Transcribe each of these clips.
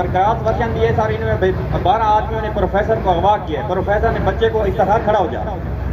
Sir cross version दिए sir, इन्होंने 12 आदमियों ने प्रोफेसर को अगवा किया। प्रोफेसर ने बच्चे को इस तरह खड़ा हो जा,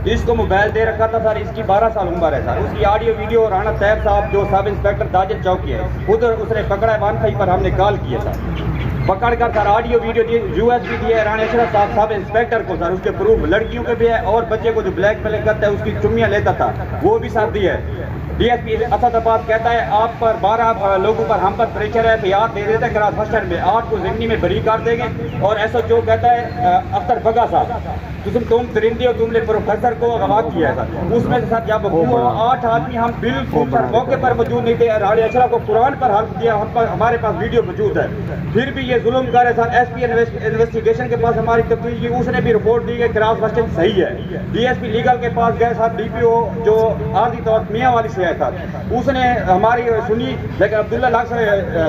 इसको मोबाइल दे रखा था सर। इसकी 12 साल उम्र है सर। उसकी ऑडियो वीडियो राणा तैयब साहब जो सब इंस्पेक्टर दाजिद चौकी है, खुद उसने पकड़ा है। 1 पर हमने कॉल किया सर, पकड़ कर सर ऑडियो वीडियो दिए, USB दिए राणा अशरफ साहब सब इंस्पेक्टर को सर। उसके प्रूफ लड़कियों के भी है, और बच्चे को जो ब्लैकमेल करता है उसकी चुम्मियाँ लेता था वो भी सर दिए है। DSP असदाबाद कहता है आप पर 12 लोगों पर हम पर प्रेशर है, याद दे देते हैं क्रॉस फर्स्टर में 8 को जिंदगी में बरी कर देंगे। और SHO कहता है अख्तर बगा साहब तुम दरिंदे हो, तुमने प्रोफेसर को अगवा किया है सर। उसमें से सर जब वो 8 आदमी हम बिल्कुल सर मौके पर मौजूद नहीं थे, राणा अशरफ को कुरान पर हल्फ दिया, हमारे पास वीडियो मौजूद है, फिर भी ये जुल्म कर रहे सर। SP इन्वेस्टिगेशन के पास हमारी तफ्तीश की, उसने भी रिपोर्ट दी कि क्रॉस फर्स्टिंग सही है। DSP लीगल के पास गए सर, DPO जो आर्जी तौर मियाँ वाली से है सर, उसने हमारी सुनी, लेकिन अब्दुल्ला लाख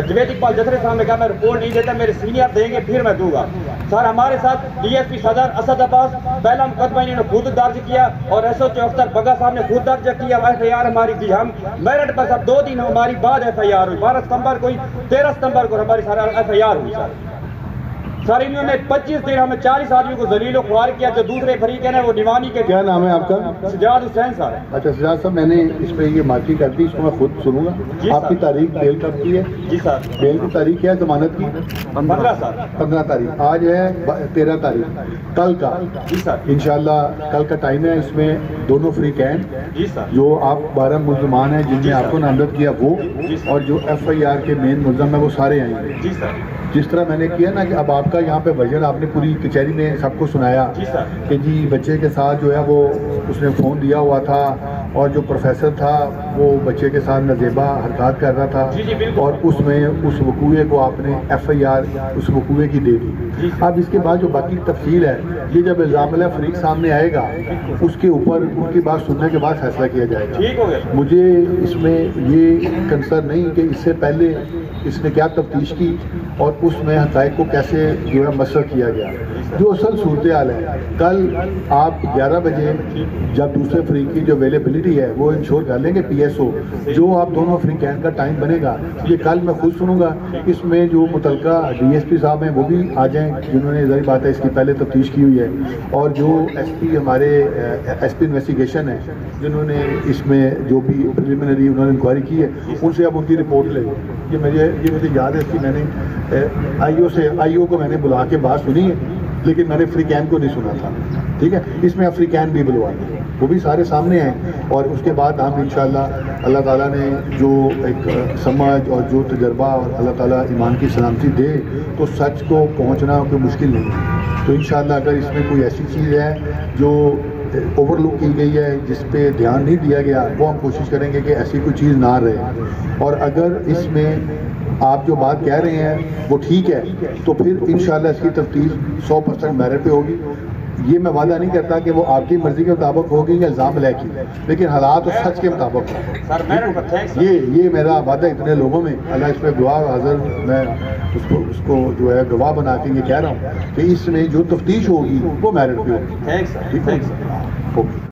जवेद इकबाल जसरे साहब ने कहा मैं रिपोर्ट नहीं देता, मेरे सीनियर देंगे फिर मैं दूंगा। सर हमारे साथ DSP सदर असदाबाद पहला मुकदमा इन्होंने खुद दर्ज किया, और SHO अख्तर बगा साहब ने खुद दर्ज किया। FIR हमारी दी, हम मेरिट पर सर 2 दिन हमारी बाद FIR हुई। 12 सितंबर को 13 सितंबर को हमारी सारा FIR हुई सर। इन्होंने 25 दिन हमें 40 आदमी को जलील और ख्वार किया। जो दूसरे फरीक है वो निवानी के। क्या नाम है आपका? सजाद हुसैन सर। अच्छा सजाद साहब, मैंने इस पे ये मार्की कर दी, इसको मैं खुद सुनूंगा। आपकी तारीख बेल कब की है? जी सर, बेल की तारीख क्या है? जमानत की 15 सर। 15 तारीख, आज है 13 तारीख, कल का। जी सर, इंशाल्लाह कल का टाइम है। इसमें दोनों फ्री कैंप, जी सर, जो आप 12 मुल्जमान हैं जिनने आपको नामजद किया वो, और जो FIR के मेन मुल्जम है वो सारे आएंगे। जी सर। जिस तरह मैंने किया ना कि अब आपका यहाँ पे वर्जन आपने पूरी कचहरी में सबको सुनाया कि जी बच्चे के साथ जो है वो उसने फ़ोन दिया हुआ था, और जो प्रोफेसर था वो बच्चे के साथ नजेबा हरकत कर रहा था, और उसमें उस वकूए को आपने FIR उस वकूए की दे दी। अब इसके बाद जो बाकी तफसील है, ये जब इल्ज़ाम फरीक सामने आएगा उसके ऊपर उनकी बात सुनने के बाद फैसला किया जाएगा। मुझे इसमें ये कंसर्न नहीं कि इससे पहले इसने क्या तफ्तीश की और उसमें हक़ाइक़ को कैसे जो है मसर किया गया। जो असल सूरत हाल है, कल आप 11 बजे जब दूसरे फरीक की जो अवेलेबिलिटी है वो इंश्योर कर लेंगे PSO, जो आप दोनों फ्री कैंप का टाइम बनेगा ये कल मैं खुद सुनूंगा। इसमें जो मुतलका DSP साहब हैं वो भी आ जाएँ, जिन्होंने ज़ाहिर बात है इसकी पहले तफ्तीश की हुई है, और जो SP हमारे SP इन्वेस्टिगेशन है जिन्होंने इसमें जो भी प्रिलिमिनरी उन्होंने इंक्वायरी की है, उनसे अब उनकी रिपोर्ट ले। ये मुझे याद है कि मैंने IO को मैंने बुला के बात सुनी है, लेकिन मैंने फ्री कैंप को नहीं सुना था। ठीक है, इसमें आप फ्री कैंप भी बुलवा दें, वो भी सारे सामने हैं। और उसके बाद हम इंशाअल्लाह अल्लाह ताला ने जो एक समझ और जो तजर्बा और अल्लाह ताला ईमान की सलामती दे तो सच को पहुंचना कोई मुश्किल नहीं है। तो इंशाअल्लाह अगर इसमें कोई ऐसी चीज़ है जो ओवरलुक की गई है, जिस पे ध्यान नहीं दिया गया, वो हम कोशिश करेंगे कि ऐसी कोई चीज़ ना रहे। और अगर इसमें आप जो बात कह रहे हैं वो ठीक है तो फिर इंशाअल्लाह इसकी तफ्तीश 100% मेरिट पे होगी। ये मैं वादा नहीं करता कि वो आपकी मर्जी के मुताबिक होगी या इल्ज़ाम लैकी, लेकिन हालात और सच के मुताबिक हो। ये मेरा वादा इतने लोगों में, अल्लाह इस पर गवाह हाज़िर, मैं उसको जो है गवाह बना के ये कह रहा हूँ कि इसमें जो तफ्तीश होगी वो मेरिट पे होगी। ठीक है, ओके।